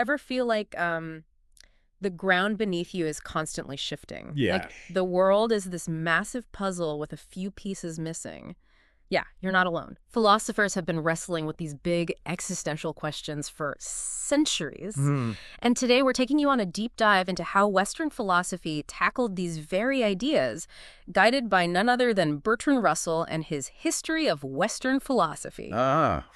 Ever feel like the ground beneath you is constantly shifting? Yeah. Like the world is this massive puzzle with a few pieces missing. Yeah, you're not alone. Philosophers have been wrestling with these big existential questions for centuries. Hmm. And today we're taking you on a deep dive into how Western philosophy tackled these very ideas, guided by none other than Bertrand Russell and his History of Western Philosophy.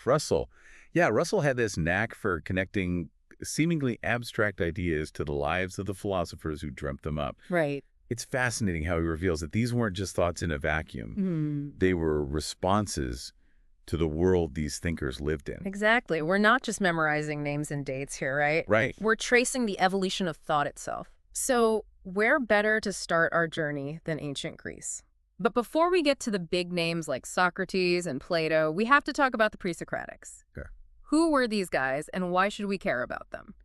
Russell. Yeah, Russell had this knack for connecting seemingly abstract ideas to the lives of the philosophers who dreamt them up. Right. It's fascinating how he reveals that these weren't just thoughts in a vacuum. They were responses to the world these thinkers lived in. Exactly. We're not just memorizing names and dates here, right? Right. We're tracing the evolution of thought itself. So where better to start our journey than ancient Greece? But before we get to the big names like Socrates and Plato, we have to talk about the pre-Socratics. Okay. Who were these guys and why should we care about them?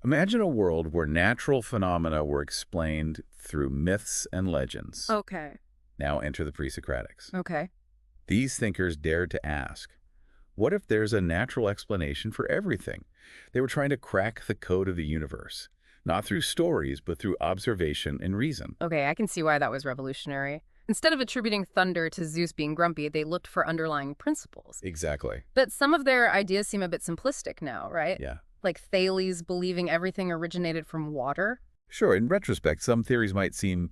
Imagine a world where natural phenomena were explained through myths and legends. Okay. Now enter the pre-Socratics. Okay. These thinkers dared to ask, what if there's a natural explanation for everything? They were trying to crack the code of the universe, not through stories, but through observation and reason. Okay, I can see why that was revolutionary. Instead of attributing thunder to Zeus being grumpy, they looked for underlying principles. Exactly. But some of their ideas seem a bit simplistic now, right? Yeah. Like Thales believing everything originated from water. Sure, in retrospect, some theories might seem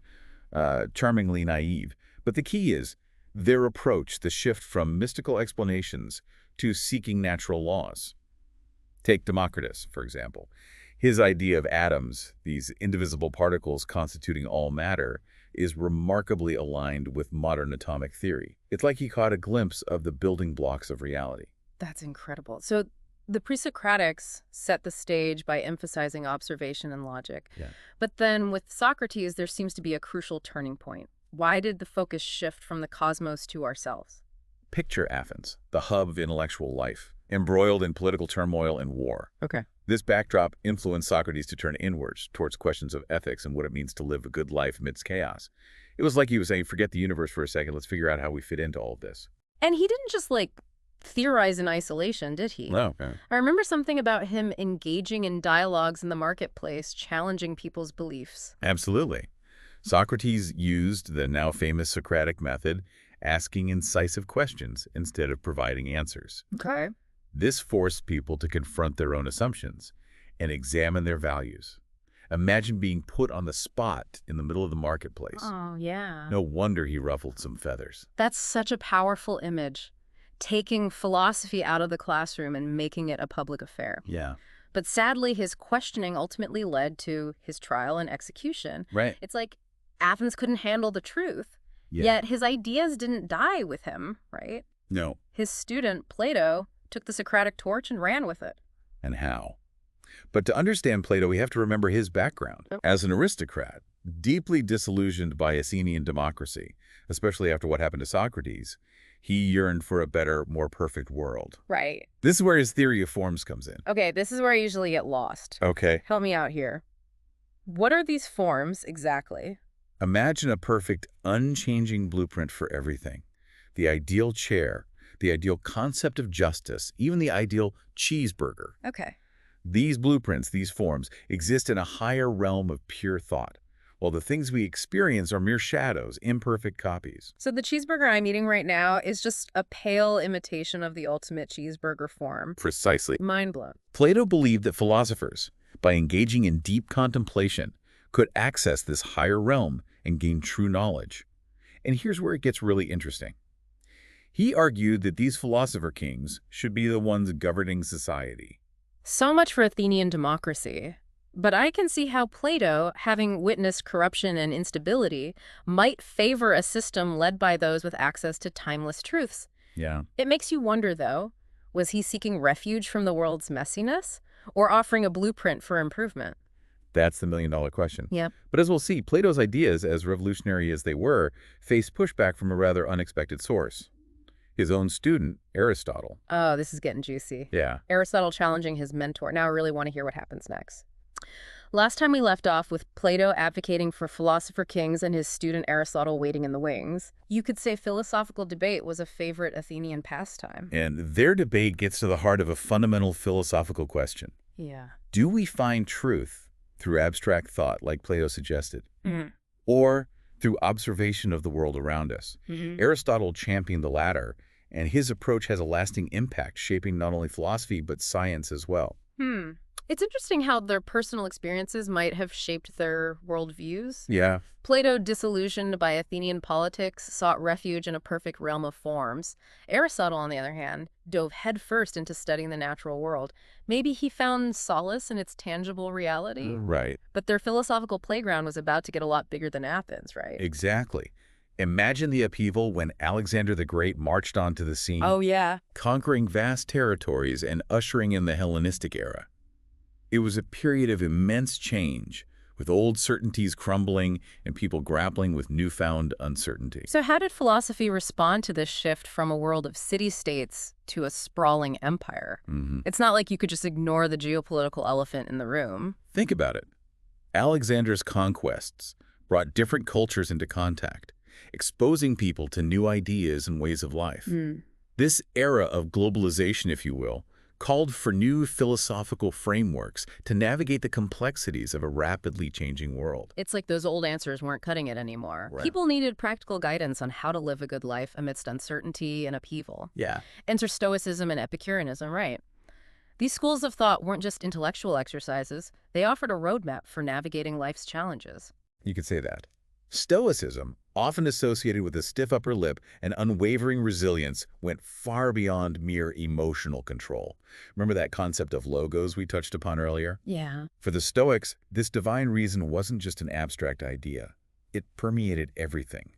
charmingly naive, but the key is their approach, the shift from mystical explanations to seeking natural laws. Take Democritus, for example. His idea of atoms, these indivisible particles constituting all matter, is remarkably aligned with modern atomic theory. It's like he caught a glimpse of the building blocks of reality. That's incredible. So the pre-Socratics set the stage by emphasizing observation and logic. Yeah. But then with Socrates, there seems to be a crucial turning point. Why did the focus shift from the cosmos to ourselves? Picture Athens, the hub of intellectual life, embroiled in political turmoil and war. Okay. This backdrop influenced Socrates to turn inwards, towards questions of ethics and what it means to live a good life amidst chaos. It was like he was saying, forget the universe for a second, let's figure out how we fit into all of this. And he didn't just, theorize in isolation, did he? No. I remember something about him engaging in dialogues in the marketplace, challenging people's beliefs. Absolutely. Socrates used the now famous Socratic method, asking incisive questions instead of providing answers. Okay. This forced people to confront their own assumptions and examine their values. Imagine being put on the spot in the middle of the marketplace. Oh, yeah. No wonder he ruffled some feathers. That's such a powerful image. Taking philosophy out of the classroom and making it a public affair. Yeah. But sadly, his questioning ultimately led to his trial and execution. Right. It's like Athens couldn't handle the truth, Yeah. yet his ideas didn't die with him, right? No. His student, Plato, took the Socratic torch and ran with it. And how? But to understand Plato, we have to remember his background. Oh. As an aristocrat, deeply disillusioned by Athenian democracy, especially after what happened to Socrates, he yearned for a better, more perfect world. Right. This is where his theory of forms comes in. Okay, this is where I usually get lost. Okay. Help me out here. What are these forms exactly? Imagine a perfect, unchanging blueprint for everything. The ideal chair, the ideal concept of justice, even the ideal cheeseburger. Okay. These blueprints, these forms, exist in a higher realm of pure thought, while the things we experience are mere shadows, imperfect copies. So the cheeseburger I'm eating right now is just a pale imitation of the ultimate cheeseburger form. Precisely. Mind blown. Plato believed that philosophers, by engaging in deep contemplation, could access this higher realm and gain true knowledge. And here's where it gets really interesting. He argued that these philosopher kings should be the ones governing society. So much for Athenian democracy. But I can see how Plato, having witnessed corruption and instability, might favor a system led by those with access to timeless truths. Yeah. It makes you wonder, though, was he seeking refuge from the world's messiness or offering a blueprint for improvement? That's the million-dollar question. Yep. But as we'll see, Plato's ideas, as revolutionary as they were, faced pushback from a rather unexpected source. His own student, Aristotle. Oh, this is getting juicy. Yeah. Aristotle challenging his mentor. Now I really want to hear what happens next. Last time we left off with Plato advocating for philosopher kings and his student Aristotle waiting in the wings. You could say philosophical debate was a favorite Athenian pastime. And their debate gets to the heart of a fundamental philosophical question. Yeah. Do we find truth through abstract thought, like Plato suggested, Mm. or through observation of the world around us? Mm-hmm. Aristotle championed the latter, and his approach has a lasting impact, shaping not only philosophy but science as well. Hmm. It's interesting how their personal experiences might have shaped their worldviews. Yeah. Plato, disillusioned by Athenian politics, sought refuge in a perfect realm of forms. Aristotle, on the other hand, dove headfirst into studying the natural world. Maybe he found solace in its tangible reality. Right. But their philosophical playground was about to get a lot bigger than Athens, right? Exactly. Imagine the upheaval when Alexander the Great marched onto the scene, Oh, yeah. conquering vast territories and ushering in the Hellenistic era. It was a period of immense change, with old certainties crumbling and people grappling with newfound uncertainty. So how did philosophy respond to this shift from a world of city-states to a sprawling empire? It's not like you could just ignore the geopolitical elephant in the room. Think about it. Alexander's conquests brought different cultures into contact, exposing people to new ideas and ways of life. This era of globalization, if you will, called for new philosophical frameworks to navigate the complexities of a rapidly changing world. It's like those old answers weren't cutting it anymore. Right. People needed practical guidance on how to live a good life amidst uncertainty and upheaval. Yeah. Enter Stoicism and Epicureanism, right? These schools of thought weren't just intellectual exercises. They offered a roadmap for navigating life's challenges. You could say that. Stoicism, often associated with a stiff upper lip and unwavering resilience, went far beyond mere emotional control. Remember that concept of logos we touched upon earlier? Yeah. For the Stoics, this divine reason wasn't just an abstract idea. It permeated everything,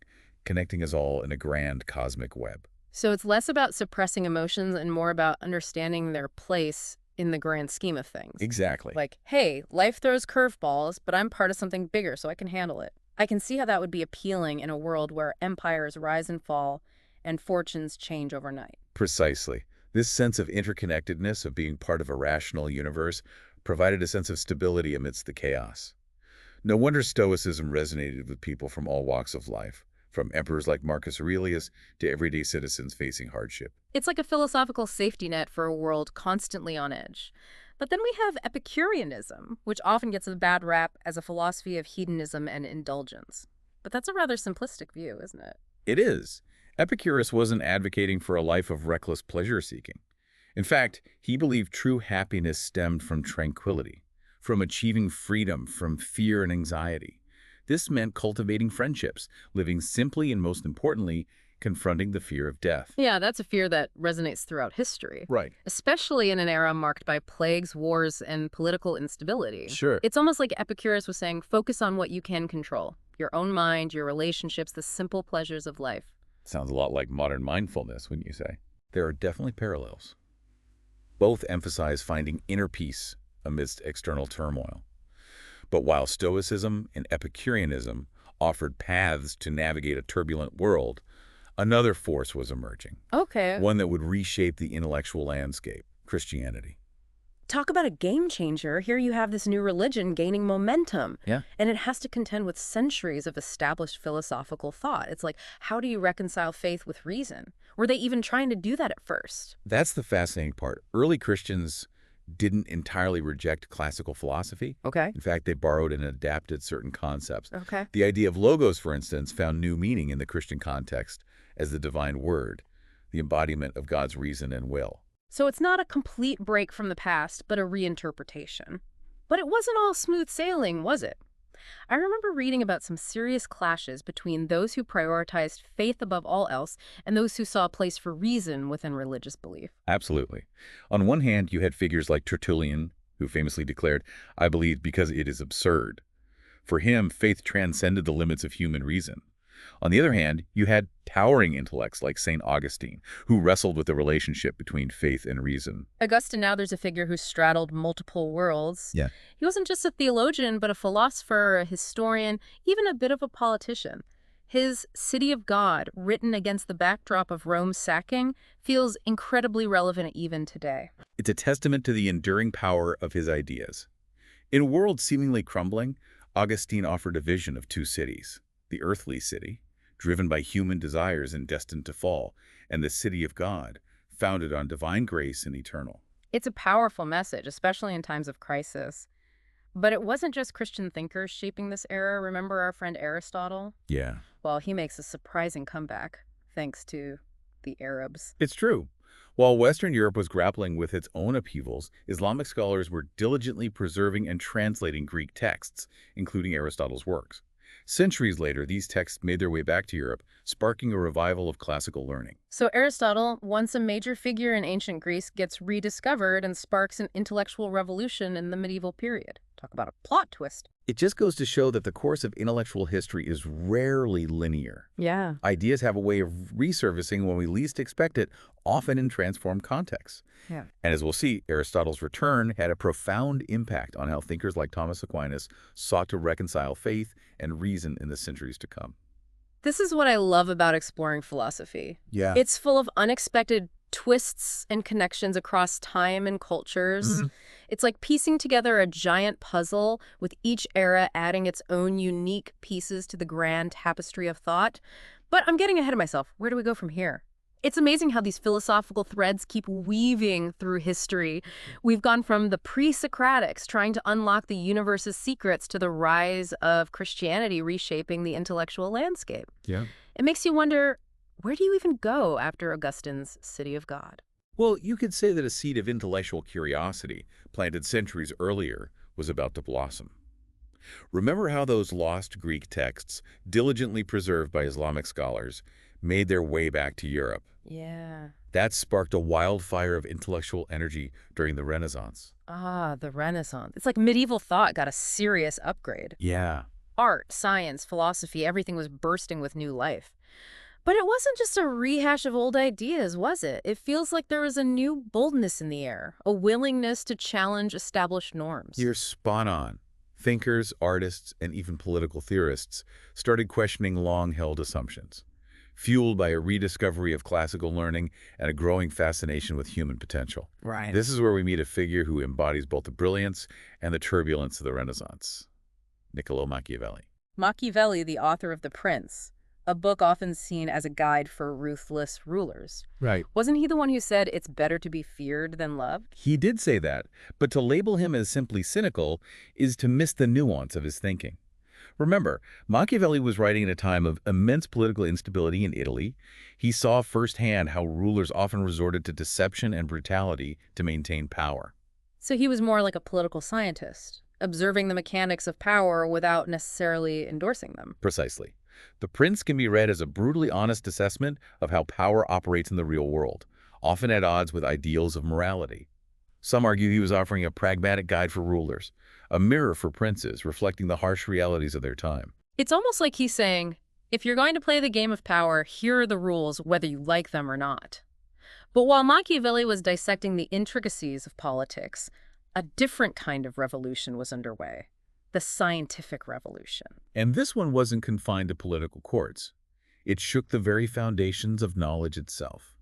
connecting us all in a grand cosmic web. So it's less about suppressing emotions and more about understanding their place in the grand scheme of things. Exactly. Like, hey, life throws curveballs, but I'm part of something bigger, so I can handle it. I can see how that would be appealing in a world where empires rise and fall and fortunes change overnight. Precisely. This sense of interconnectedness, of being part of a rational universe, provided a sense of stability amidst the chaos. No wonder Stoicism resonated with people from all walks of life, from emperors like Marcus Aurelius to everyday citizens facing hardship. It's like a philosophical safety net for a world constantly on edge. But then we have Epicureanism, which often gets a bad rap as a philosophy of hedonism and indulgence. But that's a rather simplistic view, isn't it? It is. Epicurus wasn't advocating for a life of reckless pleasure-seeking. In fact, he believed true happiness stemmed from tranquility, from achieving freedom from fear and anxiety. This meant cultivating friendships, living simply, and most importantly, confronting the fear of death. Yeah, that's a fear that resonates throughout history. Right. Especially in an era marked by plagues, wars, and political instability. Sure. It's almost like Epicurus was saying, focus on what you can control. Your own mind, your relationships, the simple pleasures of life. Sounds a lot like modern mindfulness, wouldn't you say? There are definitely parallels. Both emphasize finding inner peace amidst external turmoil. But while Stoicism and Epicureanism offered paths to navigate a turbulent world, another force was emerging, Okay. one that would reshape the intellectual landscape: Christianity. Talk about a game changer. Here you have this new religion gaining momentum. Yeah. And it has to contend with centuries of established philosophical thought. It's like, how do you reconcile faith with reason? Were they even trying to do that at first? That's the fascinating part. Early Christians didn't entirely reject classical philosophy. Okay. In fact, they borrowed and adapted certain concepts. Okay. The idea of logos, for instance, found new meaning in the Christian context as the divine word, the embodiment of God's reason and will. So it's not a complete break from the past, but a reinterpretation. But it wasn't all smooth sailing, was it? I remember reading about some serious clashes between those who prioritized faith above all else and those who saw a place for reason within religious belief. Absolutely. On one hand, you had figures like Tertullian, who famously declared, "I believe because it is absurd." For him, faith transcended the limits of human reason. On the other hand, you had towering intellects like St. Augustine, who wrestled with the relationship between faith and reason. Augustine, now there's a figure who straddled multiple worlds. Yeah. He wasn't just a theologian, but a philosopher, a historian, even a bit of a politician. His City of God, written against the backdrop of Rome's sacking, feels incredibly relevant even today. It's a testament to the enduring power of his ideas. In a world seemingly crumbling, Augustine offered a vision of two cities: the earthly city, driven by human desires and destined to fall, and the city of God, founded on divine grace and eternal. It's a powerful message, especially in times of crisis. But it wasn't just Christian thinkers shaping this era. Remember our friend Aristotle? Yeah. Well, he makes a surprising comeback, thanks to the Arabs. It's true. While Western Europe was grappling with its own upheavals, Islamic scholars were diligently preserving and translating Greek texts, including Aristotle's works. Centuries later, these texts made their way back to Europe, sparking a revival of classical learning. So Aristotle, once a major figure in ancient Greece, gets rediscovered and sparks an intellectual revolution in the medieval period. Talk about a plot twist. It just goes to show that the course of intellectual history is rarely linear. Yeah. Ideas have a way of resurfacing when we least expect it, often in transformed contexts. Yeah. And as we'll see, Aristotle's return had a profound impact on how thinkers like Thomas Aquinas sought to reconcile faith and reason in the centuries to come. This is what I love about exploring philosophy. Yeah. It's full of unexpected twists and connections across time and cultures. It's like piecing together a giant puzzle with each era adding its own unique pieces to the grand tapestry of thought. But I'm getting ahead of myself. Where do we go from here? It's amazing how these philosophical threads keep weaving through history. We've gone from the pre-Socratics trying to unlock the universe's secrets to the rise of Christianity reshaping the intellectual landscape. Yeah. It makes you wonder, where do you even go after Augustine's City of God? Well, you could say that a seed of intellectual curiosity, planted centuries earlier, was about to blossom. Remember how those lost Greek texts, diligently preserved by Islamic scholars, made their way back to Europe? Yeah. That sparked a wildfire of intellectual energy during the Renaissance. Ah, the Renaissance. It's like medieval thought got a serious upgrade. Yeah. Art, science, philosophy, everything was bursting with new life. But it wasn't just a rehash of old ideas, was it? It feels like there was a new boldness in the air, a willingness to challenge established norms. You're spot on. Thinkers, artists, and even political theorists started questioning long-held assumptions, fueled by a rediscovery of classical learning and a growing fascination with human potential. Right. This is where we meet a figure who embodies both the brilliance and the turbulence of the Renaissance, Niccolò Machiavelli. Machiavelli, the author of The Prince, a book often seen as a guide for ruthless rulers. Right. Wasn't he the one who said it's better to be feared than loved? He did say that, but to label him as simply cynical is to miss the nuance of his thinking. Remember, Machiavelli was writing in a time of immense political instability in Italy. He saw firsthand how rulers often resorted to deception and brutality to maintain power. So he was more like a political scientist, observing the mechanics of power without necessarily endorsing them. Precisely. The Prince can be read as a brutally honest assessment of how power operates in the real world, often at odds with ideals of morality. Some argue he was offering a pragmatic guide for rulers, a mirror for princes reflecting the harsh realities of their time. It's almost like he's saying, if you're going to play the game of power, here are the rules, whether you like them or not. But while Machiavelli was dissecting the intricacies of politics, a different kind of revolution was underway. The scientific revolution. And this one wasn't confined to political courts. It shook the very foundations of knowledge itself.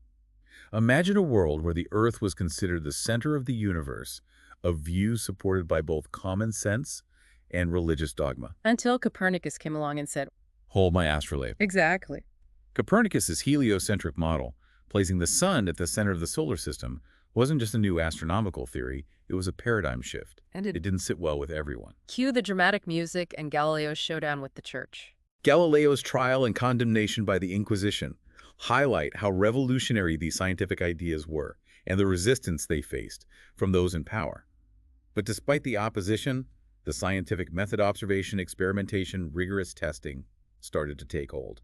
Imagine a world where the Earth was considered the center of the universe, a view supported by both common sense and religious dogma. Until Copernicus came along and said, Hold my astrolabe. exactly. Copernicus's heliocentric model, placing the sun at the center of the solar system, wasn't just a new astronomical theory, it was a paradigm shift. And It didn't sit well with everyone. cue the dramatic music and Galileo's showdown with the church. Galileo's trial and condemnation by the Inquisition highlight how revolutionary these scientific ideas were and the resistance they faced from those in power. But despite the opposition, the scientific method observation, experimentation, rigorous testing started to take hold.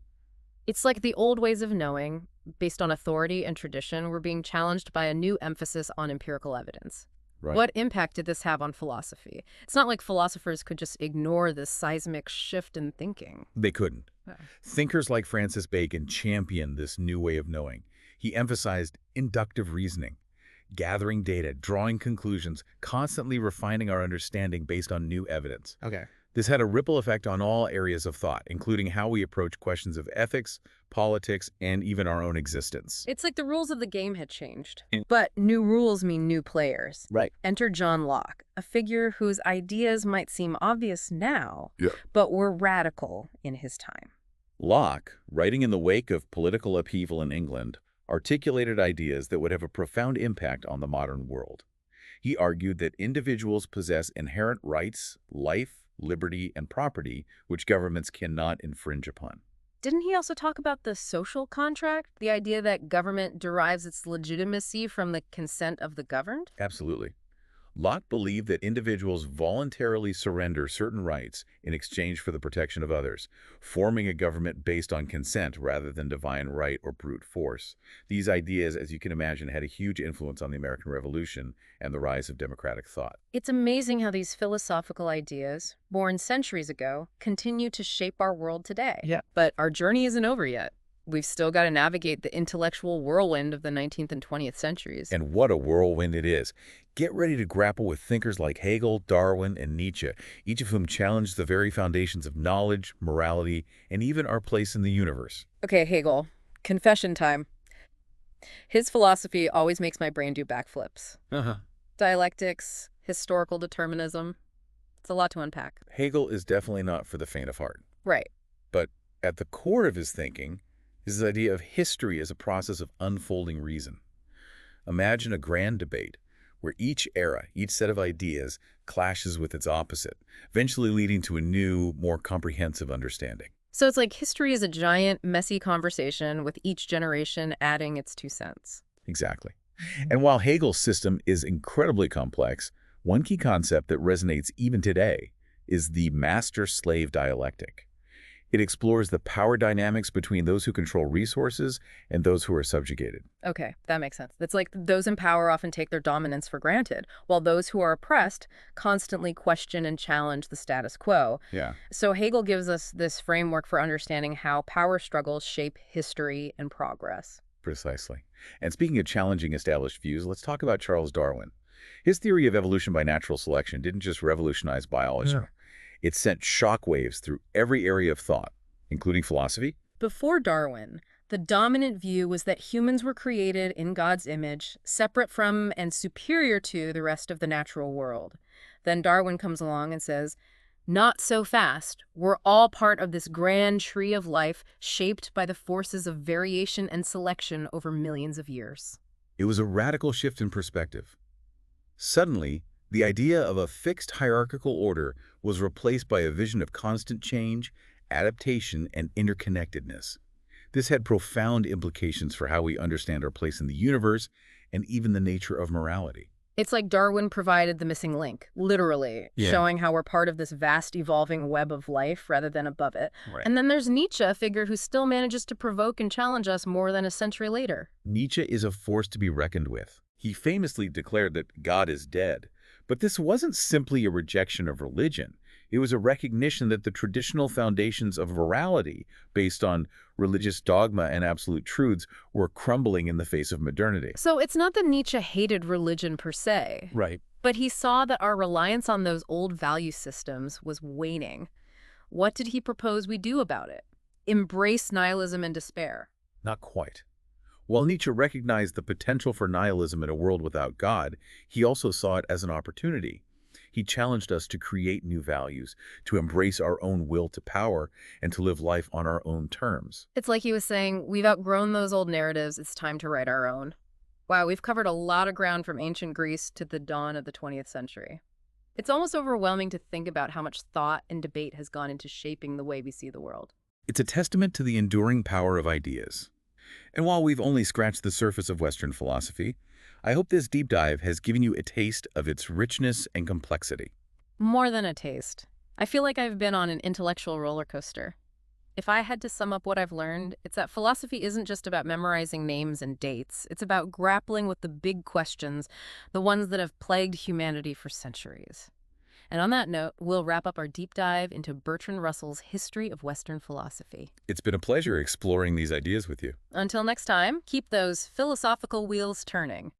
It's like the old ways of knowing, based on authority and tradition, were being challenged by a new emphasis on empirical evidence. Right. What impact did this have on philosophy? It's not like philosophers could just ignore this seismic shift in thinking. They couldn't. Yeah. Thinkers like Francis Bacon championed this new way of knowing. He emphasized inductive reasoning, gathering data, drawing conclusions, constantly refining our understanding based on new evidence. Okay. This had a ripple effect on all areas of thought, including how we approach questions of ethics, politics, and even our own existence. It's like the rules of the game had changed. But new rules mean new players. Right. Enter John Locke, a figure whose ideas might seem obvious now, Yeah. but were radical in his time. Locke, writing in the wake of political upheaval in England, articulated ideas that would have a profound impact on the modern world. He argued that individuals possess inherent rights, life, liberty, and property, which governments cannot infringe upon. Didn't he also talk about the social contract, the idea that government derives its legitimacy from the consent of the governed? Absolutely. Locke believed that individuals voluntarily surrender certain rights in exchange for the protection of others, forming a government based on consent rather than divine right or brute force. These ideas, as you can imagine, had a huge influence on the American Revolution and the rise of democratic thought. It's amazing how these philosophical ideas, born centuries ago, continue to shape our world today. Yeah. But our journey isn't over yet. We've still got to navigate the intellectual whirlwind of the 19th and 20th centuries. And what a whirlwind it is. Get ready to grapple with thinkers like Hegel, Darwin, and Nietzsche, each of whom challenged the very foundations of knowledge, morality, and even our place in the universe. Okay, Hegel, confession time. His philosophy always makes my brain do backflips. Dialectics, historical determinism. It's a lot to unpack. Hegel is definitely not for the faint of heart. Right. But at the core of his thinking is this idea of history as a process of unfolding reason. Imagine a grand debate where each era, each set of ideas, clashes with its opposite, eventually leading to a new, more comprehensive understanding. So it's like history is a giant, messy conversation with each generation adding its 2 cents. Exactly. And while Hegel's system is incredibly complex, one key concept that resonates even today is the master-slave dialectic. It explores the power dynamics between those who control resources and those who are subjugated. Okay, that makes sense. It's like those in power often take their dominance for granted, while those who are oppressed constantly question and challenge the status quo. Yeah. So Hegel gives us this framework for understanding how power struggles shape history and progress. Precisely. And speaking of challenging established views, let's talk about Charles Darwin. His theory of evolution by natural selection didn't just revolutionize biology. Yeah. It sent shockwaves through every area of thought, including philosophy. Before Darwin, the dominant view was that humans were created in God's image, separate from and superior to the rest of the natural world. Then Darwin comes along and says, not so fast. We're all part of this grand tree of life shaped by the forces of variation and selection over millions of years. It was a radical shift in perspective. Suddenly, the idea of a fixed hierarchical order was replaced by a vision of constant change, adaptation, and interconnectedness. This had profound implications for how we understand our place in the universe and even the nature of morality. It's like Darwin provided the missing link, literally, showing how we're part of this vast evolving web of life rather than above it. Right. And then there's Nietzsche, a figure who still manages to provoke and challenge us more than a century later. Nietzsche is a force to be reckoned with. He famously declared that God is dead. But this wasn't simply a rejection of religion. It was a recognition that the traditional foundations of morality, based on religious dogma and absolute truths, were crumbling in the face of modernity. So it's not that Nietzsche hated religion per se. Right. But he saw that our reliance on those old value systems was waning. What did he propose we do about it? Embrace nihilism and despair. Not quite. While Nietzsche recognized the potential for nihilism in a world without God, he also saw it as an opportunity. He challenged us to create new values, to embrace our own will to power, and to live life on our own terms. It's like he was saying, we've outgrown those old narratives, it's time to write our own. Wow, we've covered a lot of ground from ancient Greece to the dawn of the 20th century. It's almost overwhelming to think about how much thought and debate has gone into shaping the way we see the world. It's a testament to the enduring power of ideas. And while we've only scratched the surface of Western philosophy, I hope this deep dive has given you a taste of its richness and complexity. More than a taste. I feel like I've been on an intellectual roller coaster. If I had to sum up what I've learned, it's that philosophy isn't just about memorizing names and dates. It's about grappling with the big questions, the ones that have plagued humanity for centuries. And on that note, we'll wrap up our deep dive into Bertrand Russell's History of Western Philosophy. It's been a pleasure exploring these ideas with you. Until next time, keep those philosophical wheels turning.